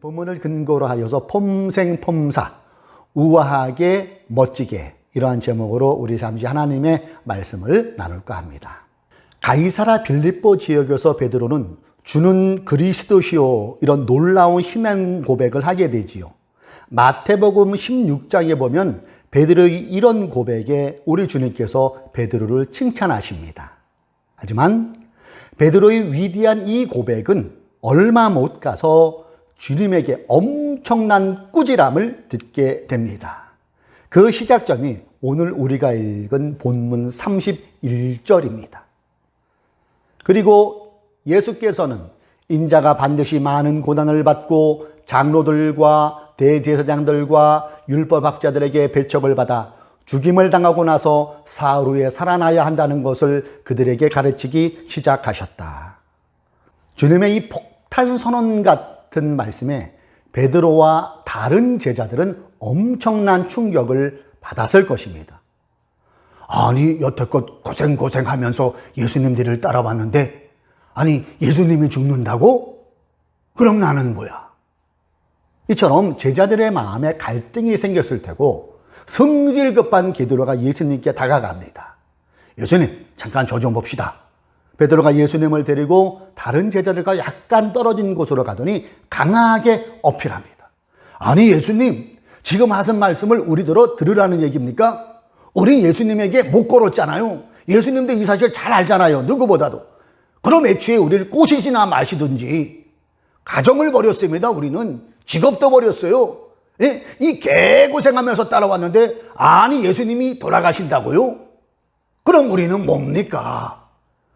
본문을 근거로 하여서 폼생폼사, 우아하게 멋지게, 이러한 제목으로 우리 잠시 하나님의 말씀을 나눌까 합니다. 가이사라 빌립보 지역에서 베드로는 주는 그리스도시요, 이런 놀라운 신앙 고백을 하게 되지요. 마태복음 16장에 보면 베드로의 이런 고백에 우리 주님께서 베드로를 칭찬하십니다. 하지만 베드로의 위대한 이 고백은 얼마 못 가서 주님에게 엄청난 꾸지람을 듣게 됩니다. 그 시작점이 오늘 우리가 읽은 본문 31절입니다. 그리고 예수께서는 인자가 반드시 많은 고난을 받고 장로들과 대제사장들과 율법학자들에게 배척을 받아 죽임을 당하고 나서 사흘 후에 살아나야 한다는 것을 그들에게 가르치기 시작하셨다. 주님의 이 폭탄 선언 같은 말씀에 베드로와 다른 제자들은 엄청난 충격을 받았을 것입니다. 아니, 여태껏 고생하면서 예수님 뒤를 따라왔는데, 아니, 예수님이 죽는다고? 그럼 나는 뭐야? 이처럼 제자들의 마음에 갈등이 생겼을 테고, 성질급한 베드로가 예수님께 다가갑니다. 예수님, 잠깐 저 좀 봅시다. 베드로가 예수님을 데리고 다른 제자들과 약간 떨어진 곳으로 가더니 강하게 어필합니다. 아니, 예수님, 지금 하신 말씀을 우리들어 들으라는 얘기입니까? 우린 예수님에게 못 걸었잖아요. 예수님도 이 사실 잘 알잖아요. 누구보다도. 그럼 애초에 우리를 꼬시지나 마시든지. 가정을 버렸습니다. 우리는 직업도 버렸어요. 예? 이 개고생하면서 따라왔는데, 아니, 예수님이 돌아가신다고요? 그럼 우리는 뭡니까?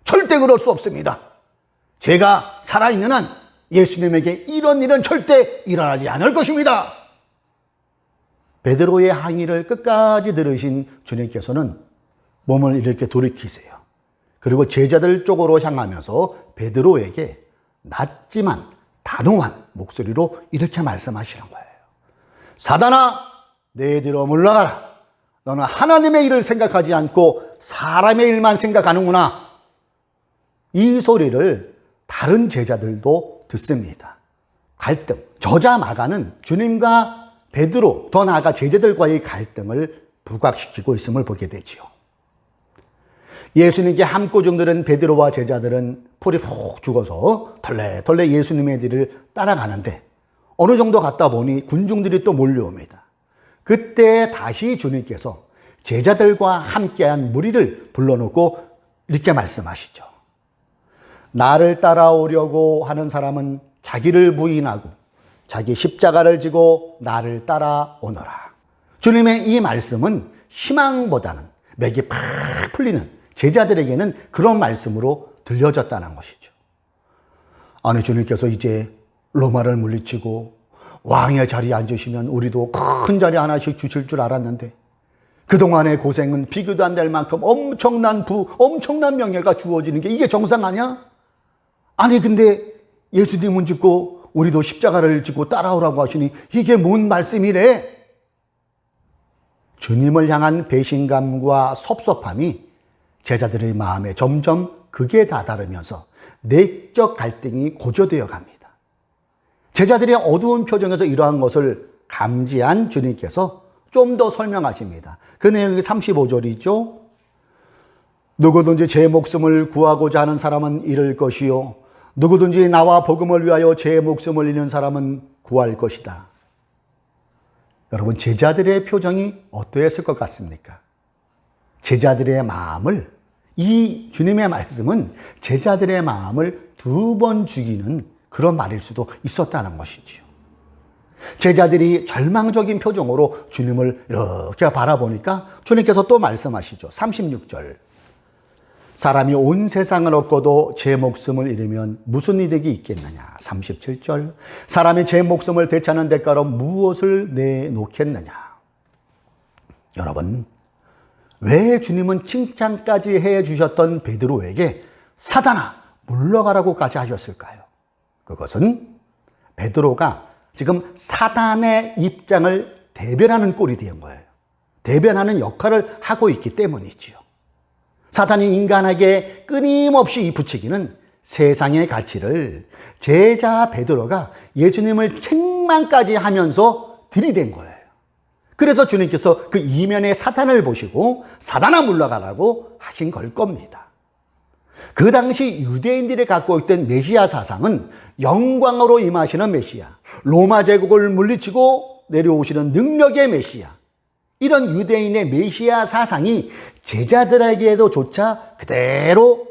절대 그럴 수 없습니다. 제가 살아있는 한 예수님에게 이런 일은 절대 일어나지 않을 것입니다. 베드로의 항의를 끝까지 들으신 주님께서는 몸을 이렇게 돌이키세요. 그리고 제자들 쪽으로 향하면서 베드로에게 낮지만 단호한 목소리로 이렇게 말씀하시는 거예요. 사단아, 내 뒤로 물러가라. 너는 하나님의 일을 생각하지 않고 사람의 일만 생각하는구나. 이 소리를 다른 제자들도 듣습니다. 갈등. 저자 마가는 주님과 베드로, 더 나아가 제자들과의 갈등을 부각시키고 있음을 보게 되지요. 예수님께 함고 중들은 베드로와 제자들은 풀이 푹 죽어서 덜레덜레 예수님의 뒤를 따라가는데 어느 정도 갔다 보니 군중들이 또 몰려옵니다. 그때 다시 주님께서 제자들과 함께한 무리를 불러놓고 이렇게 말씀하시죠. 나를 따라오려고 하는 사람은 자기를 부인하고 자기 십자가를 지고 나를 따라오너라. 주님의 이 말씀은 희망보다는 맥이 팍 풀리는 제자들에게는 그런 말씀으로 들려졌다는 것이죠. 아니, 주님께서 이제 로마를 물리치고 왕의 자리에 앉으시면 우리도 큰 자리 하나씩 주실 줄 알았는데 그동안의 고생은 비교도 안 될 만큼 엄청난 엄청난 명예가 주어지는 게 이게 정상 아니야? 아니, 근데 예수님은 죽고 우리도 십자가를 지고 따라오라고 하시니 이게 뭔 말씀이래? 주님을 향한 배신감과 섭섭함이 제자들의 마음에 점점 극에 다다르면서 내적 갈등이 고조되어 갑니다. 제자들의 어두운 표정에서 이러한 것을 감지한 주님께서 좀 더 설명하십니다. 그 내용이 35절이죠. 누구든지 제 목숨을 구하고자 하는 사람은 잃을 것이요 누구든지 나와 복음을 위하여 제 목숨을 잃는 사람은 구할 것이다. 여러분, 제자들의 표정이 어떠했을 것 같습니까? 제자들의 마음을, 이 주님의 말씀은 제자들의 마음을 두 번 죽이는 그런 말일 수도 있었다는 것이지요. 제자들이 절망적인 표정으로 주님을 이렇게 바라보니까 주님께서 또 말씀하시죠. 36절. 사람이 온 세상을 얻고도 제 목숨을 잃으면 무슨 이득이 있겠느냐. 37절. 사람이 제 목숨을 되찾는 대가로 무엇을 내놓겠느냐. 여러분, 왜 주님은 칭찬까지 해주셨던 베드로에게 사단아 물러가라고까지 하셨을까요? 그것은 베드로가 지금 사단의 입장을 대변하는 꼴이 된 거예요. 대변하는 역할을 하고 있기 때문이지요. 사탄이 인간에게 끊임없이 부추기는 세상의 가치를 제자 베드로가 예수님을 책망까지 하면서 들이댄 거예요. 그래서 주님께서 그 이면의 사탄을 보시고 사단아 물러가라고 하신 걸 겁니다. 그 당시 유대인들이 갖고 있던 메시아 사상은 영광으로 임하시는 메시아, 로마 제국을 물리치고 내려오시는 능력의 메시아, 이런 유대인의 메시아 사상이 제자들에게도 조차 그대로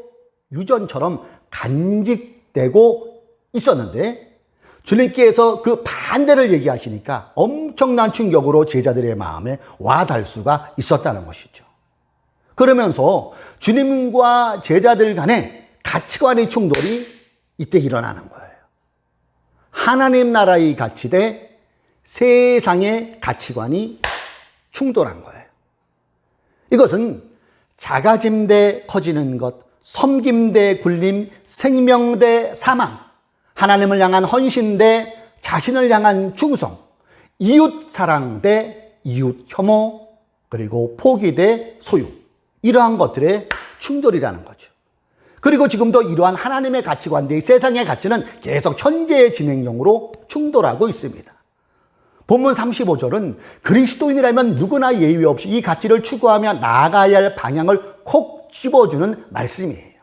유전처럼 간직되고 있었는데, 주님께서 그 반대를 얘기하시니까 엄청난 충격으로 제자들의 마음에 와닿을 수가 있었다는 것이죠. 그러면서 주님과 제자들 간의 가치관의 충돌이 이때 일어나는 거예요. 하나님 나라의 가치 대 세상의 가치관이 충돌한 거예요. 이것은 작아짐 대 커지는 것, 섬김 대 굴림, 생명 대 사망, 하나님을 향한 헌신 대 자신을 향한 충성, 이웃 사랑 대 이웃 혐오, 그리고 포기 대 소유, 이러한 것들의 충돌이라는 거죠. 그리고 지금도 이러한 하나님의 가치관 대 세상의 가치는 계속 현재의 진행형으로 충돌하고 있습니다. 본문 35절은 그리스도인이라면 누구나 예외 없이 이 가치를 추구하며 나아가야 할 방향을 콕 집어주는 말씀이에요.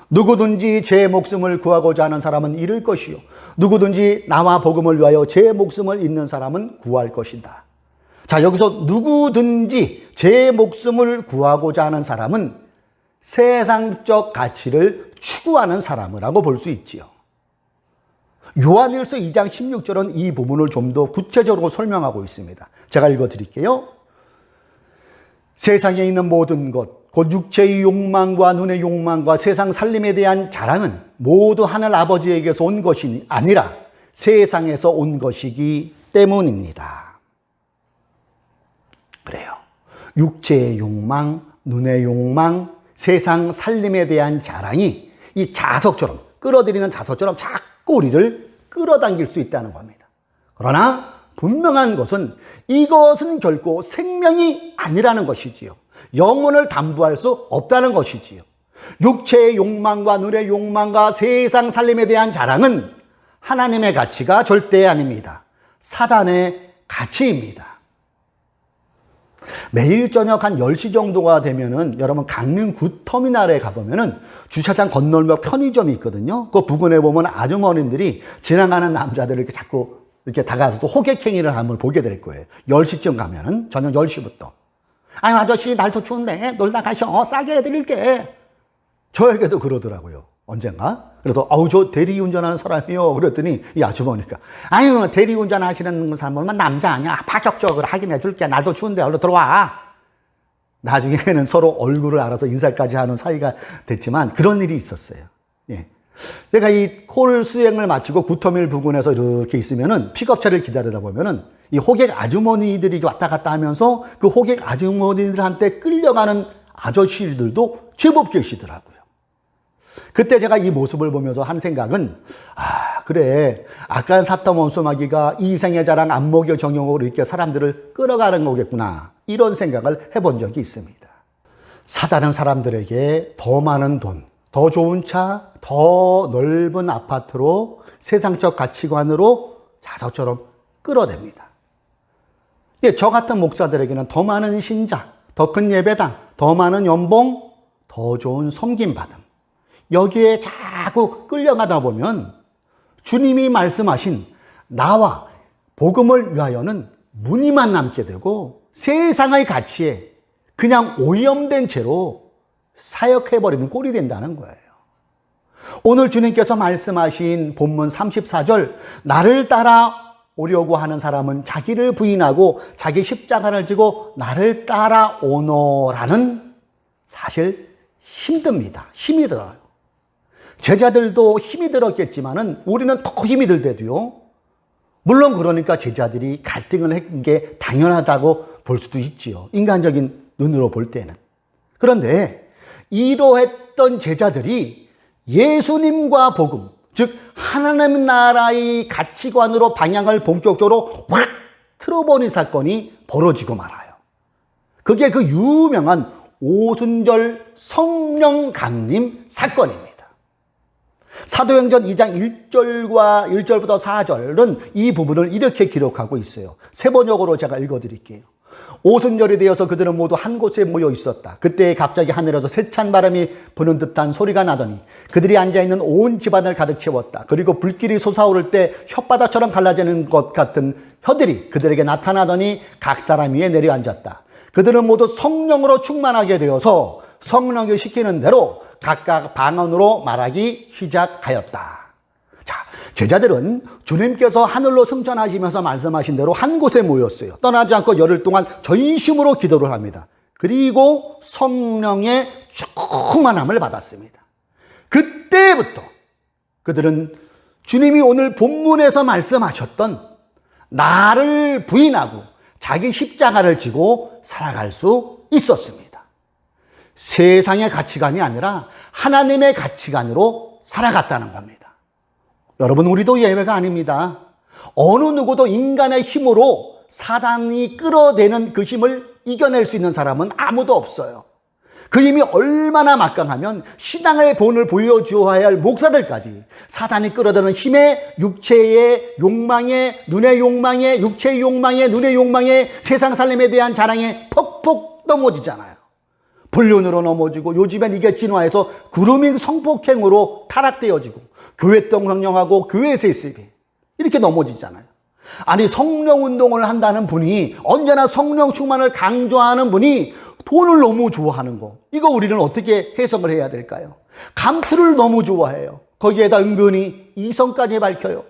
누구든지 제 목숨을 구하고자 하는 사람은 잃을 것이요, 누구든지 나와 복음을 위하여 제 목숨을 잃는 사람은 구할 것이다. 자, 여기서 누구든지 제 목숨을 구하고자 하는 사람은 세상적 가치를 추구하는 사람이라고 볼 수 있지요. 요한일서 2장 16절은 이 부분을 좀 더 구체적으로 설명하고 있습니다. 제가 읽어드릴게요. 세상에 있는 모든 것, 곧 육체의 욕망과 눈의 욕망과 세상 살림에 대한 자랑은 모두 하늘 아버지에게서 온 것이 아니라 세상에서 온 것이기 때문입니다. 그래요. 육체의 욕망, 눈의 욕망, 세상 살림에 대한 자랑이 이 자석처럼, 끌어들이는 자석처럼 자꾸 우리를 끌어당길 수 있다는 겁니다. 그러나 분명한 것은 이것은 결코 생명이 아니라는 것이지요. 영혼을 담보할 수 없다는 것이지요. 육체의 욕망과 눈의 욕망과 세상 살림에 대한 자랑은 하나님의 가치가 절대 아닙니다. 사단의 가치입니다. 매일 저녁 한 10시 정도가 되면은 여러분 강릉 굿터미널에 가보면은 주차장 건널며 편의점이 있거든요. 그 부근에 보면 아주머님들이 지나가는 남자들을 이렇게 자꾸 이렇게 다가서서 호객행위를 하는 걸 보게 될 거예요. 10시쯤 가면은 저녁 10시부터. 아유, 아저씨 날도 추운데 놀다 가셔. 싸게 해드릴게. 저에게도 그러더라고요. 언젠가. 그래서 저 대리운전하는 사람이요. 그랬더니 이 아주머니가 아유, 대리운전 하시는 사람은 남자 아니야. 파격적으로 확인해 줄게. 날도 추운데 얼른 들어와. 나중에는 서로 얼굴을 알아서 인사까지 하는 사이가 됐지만 그런 일이 있었어요. 예. 제가 이 콜 수행을 마치고 구터밀 부근에서 이렇게 있으면은 픽업차를 기다리다 보면은 이 호객 아주머니들이 왔다 갔다 하면서 그 호객 아주머니들한테 끌려가는 아저씨들도 제법 계시더라고요. 그때 제가 이 모습을 보면서 한 생각은, 그래, 아까 샀던 원수마귀가 이 생의 자랑 안목의 정욕으로 이렇게 사람들을 끌어가는 거겠구나, 이런 생각을 해본 적이 있습니다. 사단은 사람들에게 더 많은 돈, 더 좋은 차, 더 넓은 아파트로 세상적 가치관으로 자석처럼 끌어댑니다. 예, 저 같은 목사들에게는 더 많은 신자, 더 큰 예배당, 더 많은 연봉, 더 좋은 섬김받음, 여기에 자꾸 끌려가다 보면 주님이 말씀하신 나와 복음을 위하여는 무늬만 남게 되고 세상의 가치에 그냥 오염된 채로 사역해버리는 꼴이 된다는 거예요. 오늘 주님께서 말씀하신 본문 34절, 나를 따라오려고 하는 사람은 자기를 부인하고 자기 십자가를 지고 나를 따라오노라는, 사실 힘듭니다. 힘이 들어요. 제자들도 힘이 들었겠지만은 우리는 더 힘이 들대도요. 물론 그러니까 제자들이 갈등을 한 게 당연하다고 볼 수도 있지요. 인간적인 눈으로 볼 때는. 그런데 이러했던 제자들이 예수님과 복음, 즉 하나님 나라의 가치관으로 방향을 본격적으로 확 틀어버린 사건이 벌어지고 말아요. 그게 그 유명한 오순절 성령 강림 사건입니다. 사도행전 2장 1절부터 4절은 이 부분을 이렇게 기록하고 있어요. 세 번역으로 제가 읽어드릴게요. 오순절이 되어서 그들은 모두 한 곳에 모여 있었다. 그때 갑자기 하늘에서 세찬 바람이 부는 듯한 소리가 나더니 그들이 앉아있는 온 집안을 가득 채웠다. 그리고 불길이 솟아오를 때 혓바닥처럼 갈라지는 것 같은 혀들이 그들에게 나타나더니 각 사람 위에 내려앉았다. 그들은 모두 성령으로 충만하게 되어서 성령이 시키는 대로 각각 방언으로 말하기 시작하였다. 자, 제자들은 주님께서 하늘로 승천하시면서 말씀하신 대로 한 곳에 모였어요. 떠나지 않고 열흘 동안 전심으로 기도를 합니다. 그리고 성령의 충만함을 받았습니다. 그때부터 그들은 주님이 오늘 본문에서 말씀하셨던 나를 부인하고 자기 십자가를 지고 살아갈 수 있었습니다. 세상의 가치관이 아니라 하나님의 가치관으로 살아갔다는 겁니다. 여러분, 우리도 예외가 아닙니다. 어느 누구도 인간의 힘으로 사단이 끌어대는 그 힘을 이겨낼 수 있는 사람은 아무도 없어요. 그 힘이 얼마나 막강하면 신앙의 본을 보여주어야 할 목사들까지 사단이 끌어대는 힘에 육체의 욕망에, 눈의 욕망에, 육체의 욕망에, 눈의 욕망에, 세상 살림에 대한 자랑에 퍽퍽 넘어지잖아요. 불륜으로 넘어지고, 요즘엔 이게 진화해서 그루밍 성폭행으로 타락되어지고, 교회 동성령하고 교회 세습이 이렇게 넘어지잖아요. 아니, 성령 운동을 한다는 분이, 언제나 성령 충만을 강조하는 분이 돈을 너무 좋아하는 거, 이거 우리는 어떻게 해석을 해야 될까요? 감투를 너무 좋아해요. 거기에다 은근히 이성까지 밝혀요.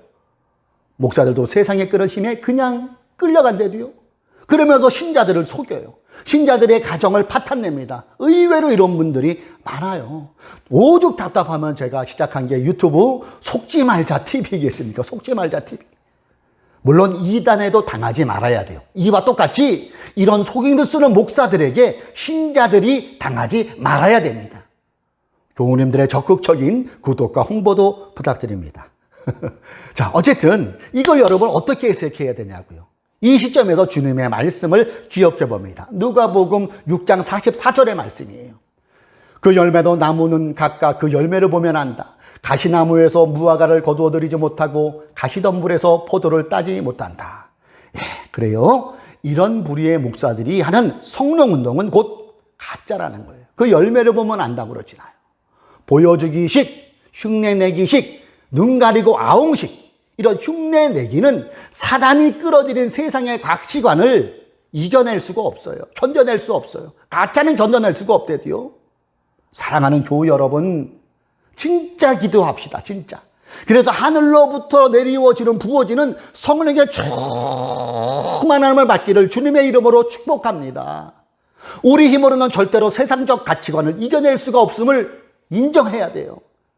목사들도 세상에 끌은 힘에 그냥 끌려간대도요. 그러면서 신자들을 속여요. 신자들의 가정을 파탄냅니다. 의외로 이런 분들이 많아요. 오죽 답답하면 제가 시작한 게 유튜브 속지 말자 TV겠습니까? 속지 말자 TV. 물론 이단에도 당하지 말아야 돼요. 이와 똑같이 이런 속임을 쓰는 목사들에게 신자들이 당하지 말아야 됩니다. 교우님들의 적극적인 구독과 홍보도 부탁드립니다. 자, 어쨌든 이걸 여러분 어떻게 해석해야 되냐고요. 이 시점에서 주님의 말씀을 기억해 봅니다. 누가복음 6장 44절의 말씀이에요. 그 열매도 나무는 각각 그 열매를 보면 안다. 가시나무에서 무화과를 거두어들이지 못하고 가시덤불에서 포도를 따지 못한다. 예, 그래요. 이런 부류의 목사들이 하는 성령운동은 곧 가짜라는 거예요. 그 열매를 보면 안다고 그러지나요. 보여주기식, 흉내내기식, 눈 가리고 아웅식, 이런 흉내내기는 사단이 끌어들인 세상의 가치관을 이겨낼 수가 없어요. 견뎌낼 수 없어요. 가짜는 견뎌낼 수가 없대도요. 사랑하는 교우 여러분, 진짜 기도합시다. 진짜. 그래서 하늘로부터 내리워지는 부어지는 성령의 충만함을 받기를 주님의 이름으로 축복합니다. 우리 힘으로는 절대로 세상적 가치관을 이겨낼 수가 없음을 인정해야 돼요.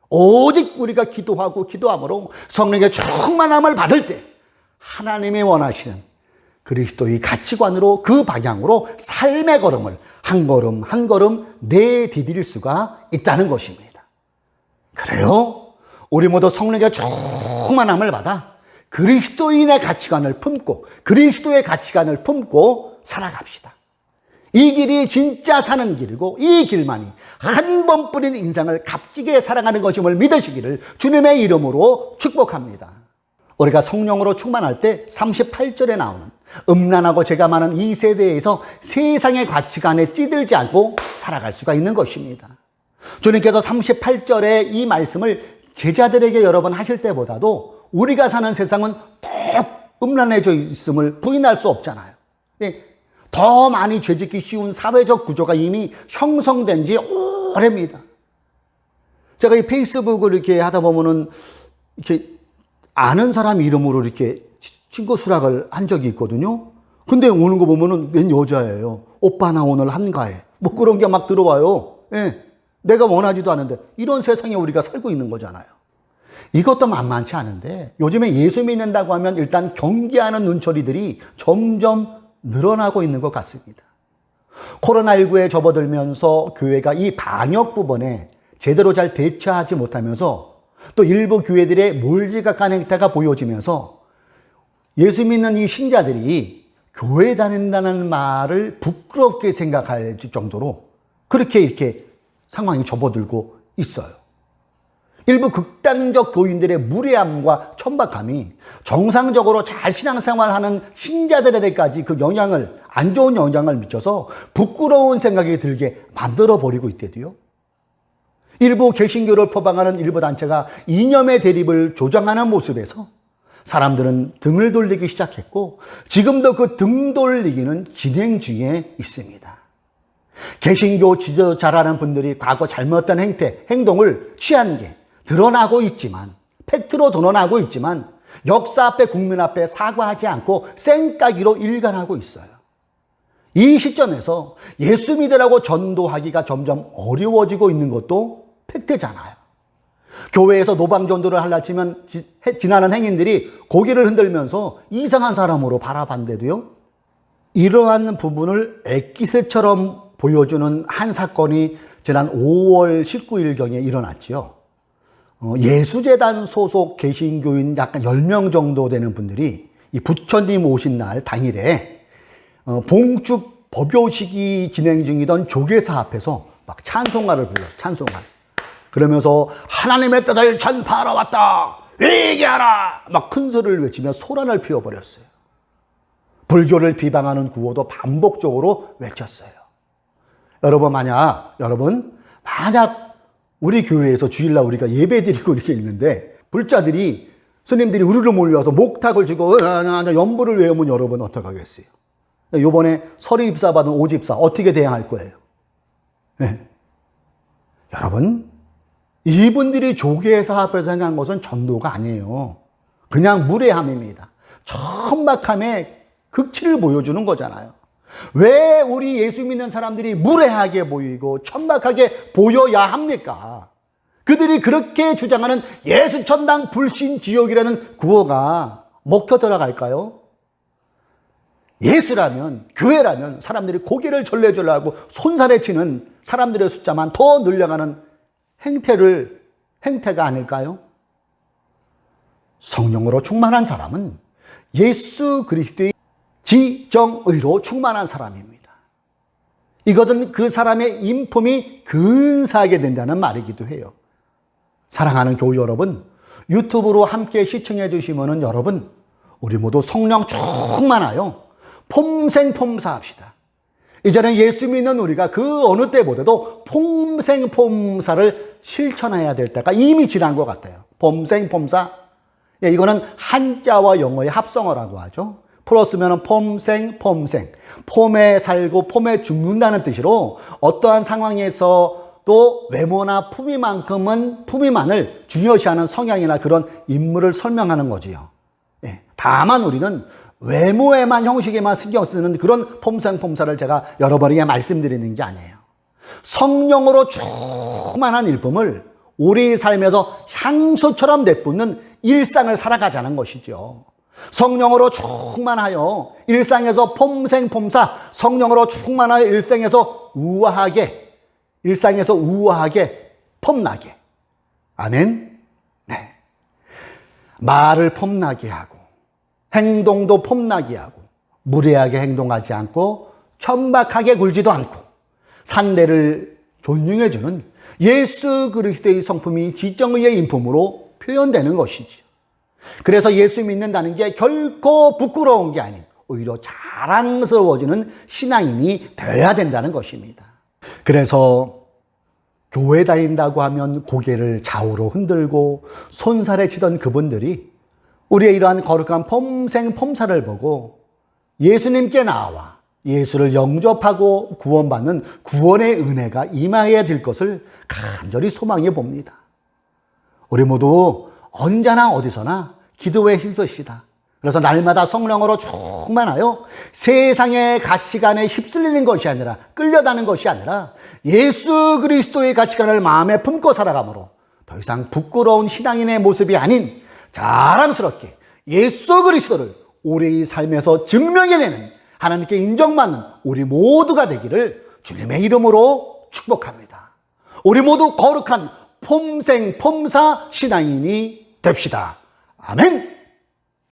오직 우리가 기도하고 기도함으로 성령의 충만함을 받을 때 하나님이 원하시는 그리스도의 가치관으로, 그 방향으로 삶의 걸음을 한 걸음 한 걸음 내디딜 수가 있다는 것입니다. 그래요? 우리 모두 성령의 충만함을 받아 그리스도인의 가치관을 품고, 그리스도의 가치관을 품고 살아갑시다. 이 길이 진짜 사는 길이고, 이 길만이 한 번뿐인 인생을 값지게 사랑하는 것임을 믿으시기를 주님의 이름으로 축복합니다. 우리가 성령으로 충만할 때 38절에 나오는 음란하고 죄가 많은 이 세대에서 세상의 가치관에 찌들지 않고 살아갈 수가 있는 것입니다. 주님께서 38절에 이 말씀을 제자들에게 여러 번 하실 때보다도 우리가 사는 세상은 더 음란해져 있음을 부인할 수 없잖아요. 더 많이 죄짓기 쉬운 사회적 구조가 이미 형성된 지 오래입니다. 제가 이 페이스북을 이렇게 하다 보면은 이렇게 아는 사람 이름으로 이렇게 친구 수락을 한 적이 있거든요. 근데 오는 거 보면은 웬 여자예요. 오빠 나 오늘 한가해. 뭐 그런 게 막 들어와요. 예. 내가 원하지도 않은데 이런 세상에 우리가 살고 있는 거잖아요. 이것도 만만치 않은데 요즘에 예수 믿는다고 하면 일단 경계하는 눈초리들이 점점 늘어나고 있는 것 같습니다. 코로나19에 접어들면서 교회가 이 방역 부분에 제대로 잘 대처하지 못하면서 또 일부 교회들의 몰지각한 행태가 보여지면서 예수 믿는 이 신자들이 교회 다닌다는 말을 부끄럽게 생각할 정도로 그렇게 이렇게 상황이 접어들고 있어요. 일부 극단적 교인들의 무례함과 천박함이 정상적으로 잘 신앙생활하는 신자들에게까지 그 영향을, 안 좋은 영향을 미쳐서 부끄러운 생각이 들게 만들어버리고 있대도요. 일부 개신교를 표방하는 일부 단체가 이념의 대립을 조장하는 모습에서 사람들은 등을 돌리기 시작했고 지금도 그 등 돌리기는 진행 중에 있습니다. 개신교 지도자라는 분들이 과거 잘못된 행동을 취한 게 드러나고 있지만, 팩트로 드러나고 있지만 역사 앞에, 국민 앞에 사과하지 않고 쌩까기로 일관하고 있어요. 이 시점에서 예수 믿으라고 전도하기가 점점 어려워지고 있는 것도 팩트잖아요. 교회에서 노방전도를 하려 치면 지나는 행인들이 고개를 흔들면서 이상한 사람으로 바라봤는데도요. 이러한 부분을 엑기스처럼 보여주는 한 사건이 지난 5월 19일경에 일어났지요. 예수재단 소속 개신교인 약간 10명 정도 되는 분들이 이 부처님 오신 날 당일에 봉축 법요식이 진행 중이던 조계사 앞에서 막 찬송가를 불렀어요. 찬송가. 그러면서 하나님의 뜻을 전파하러 왔다. 회개하라. 막 큰 소리를 외치며 소란을 피워버렸어요. 불교를 비방하는 구호도 반복적으로 외쳤어요. 여러분 만약 우리 교회에서 주일날 우리가 예배드리고 이렇게 있는데 불자들이, 스님들이 우리를 몰려와서 목탁을 쥐고 연부를 외우면 여러분 어떡하겠어요? 요번에 서리입사 받은 오집사 어떻게 대항할 거예요? 네. 여러분, 이분들이 조계사 앞에서 행한 것은 전도가 아니에요. 그냥 무례함입니다. 천박함의 극치를 보여주는 거잖아요. 왜 우리 예수 믿는 사람들이 무례하게 보이고 천박하게 보여야 합니까? 그들이 그렇게 주장하는 예수천당 불신지옥이라는 구호가 먹혀 들어갈까요? 예수라면, 교회라면 사람들이 고개를 절레절레하고 손살에 치는 사람들의 숫자만 더 늘려가는 행태가 아닐까요? 성령으로 충만한 사람은 예수 그리스도의 지정의로 충만한 사람입니다. 이것은 그 사람의 인품이 근사하게 된다는 말이기도 해요. 사랑하는 교우 여러분, 유튜브로 함께 시청해 주시면은 여러분, 우리 모두 성령 충만하여 폼생폼사합시다. 이제는 예수 믿는 우리가 그 어느 때보다도 폼생폼사를 실천해야 될 때가 이미 지난 것 같아요. 폼생폼사. 이거는 한자와 영어의 합성어라고 하죠. 풀었으면 폼생폼생. 폼에 살고 폼에 죽는다는 뜻으로 어떠한 상황에서도 외모나 품위만을 중요시하는 성향이나 그런 인물을 설명하는 거지요. 다만 우리는 외모에만, 형식에만 신경 쓰는 그런 폼생폼사를 제가 여러분에게 말씀드리는 게 아니에요. 성령으로 충만한 일품을 우리 삶에서 향수처럼 내뿜는 일상을 살아가자는 것이죠. 성령으로 충만하여 일상에서 폼생폼사, 성령으로 충만하여 일상에서 우아하게 폼나게. 아멘. 네. 말을 폼나게 하고 행동도 폼나게 하고 무례하게 행동하지 않고 천박하게 굴지도 않고 산대를 존중해주는 예수 그리스도의 성품이 지정의의 인품으로 표현되는 것이죠. 그래서 예수 믿는다는 게 결코 부끄러운 게 아닌 오히려 자랑스러워지는 신앙인이 되어야 된다는 것입니다. 그래서 교회 다닌다고 하면 고개를 좌우로 흔들고 손살에 치던 그분들이 우리의 이러한 거룩한 폼생폼사를 보고 예수님께 나와 예수를 영접하고 구원받는 구원의 은혜가 임하여야 될 것을 간절히 소망해 봅니다. 우리 모두 언제나 어디서나 기도에 힘쓰시다. 그래서 날마다 성령으로 충만하여 세상의 가치관에 휩쓸리는 것이 아니라, 끌려다는 것이 아니라 예수 그리스도의 가치관을 마음에 품고 살아가므로 더 이상 부끄러운 신앙인의 모습이 아닌 자랑스럽게 예수 그리스도를 우리의 삶에서 증명해내는, 하나님께 인정받는 우리 모두가 되기를 주님의 이름으로 축복합니다. 우리 모두 거룩한 폼생폼사 신앙인이 됩시다. 아멘.